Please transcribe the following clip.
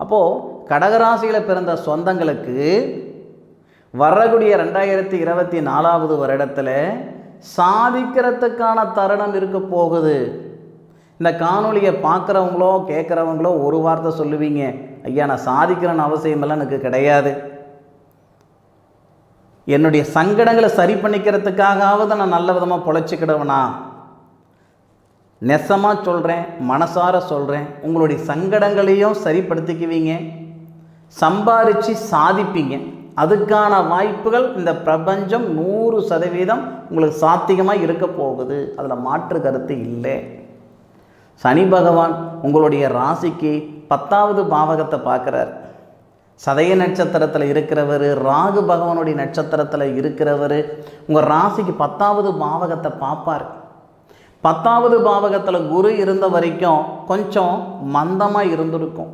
அப்போது கடகராசியில் பிறந்த சொந்தங்களுக்கு வரக்கூடிய 2024 வருடத்தில் சாதிக்கிறதுக்கான தருணம் இருக்க போகுது. இந்த காணொலியை பார்க்குறவங்களோ கேட்குறவங்களோ ஒரு வார்த்தை சொல்லுவீங்க, ஐயா நான் சாதிக்கிறேன்னு அவசியமெல்லாம் எனக்கு கிடையாது, என்னுடைய சங்கடங்களை சரி பண்ணிக்கிறதுக்காகவாவது நான் நல்ல விதமாக பொழைச்சிக்கிடுவேனா. நெசமாக சொல்கிறேன், மனசார சொல்கிறேன், உங்களுடைய சங்கடங்களையும் சரிப்படுத்திக்குவீங்க, சம்பாரித்து சாதிப்பீங்க. அதுக்கான வாய்ப்புகள் இந்த பிரபஞ்சம் 100% உங்களுக்கு சாத்தியமாக இருக்க போகுது. அதில் மாற்று கருத்து இல்லை. சனி பகவான் உங்களுடைய ராசிக்கு 10வது பாவகத்தை பார்க்குறார். சதய நட்சத்திரத்தில் இருக்கிறவர், ராகு பகவானுடைய நட்சத்திரத்தில் இருக்கிறவர் உங்கள் ராசிக்கு 10வது பாவகத்தை பார்ப்பார். 10வது பாவகத்தில் குரு இருந்த வரைக்கும் கொஞ்சம் மந்தமாக இருந்திருக்கும்.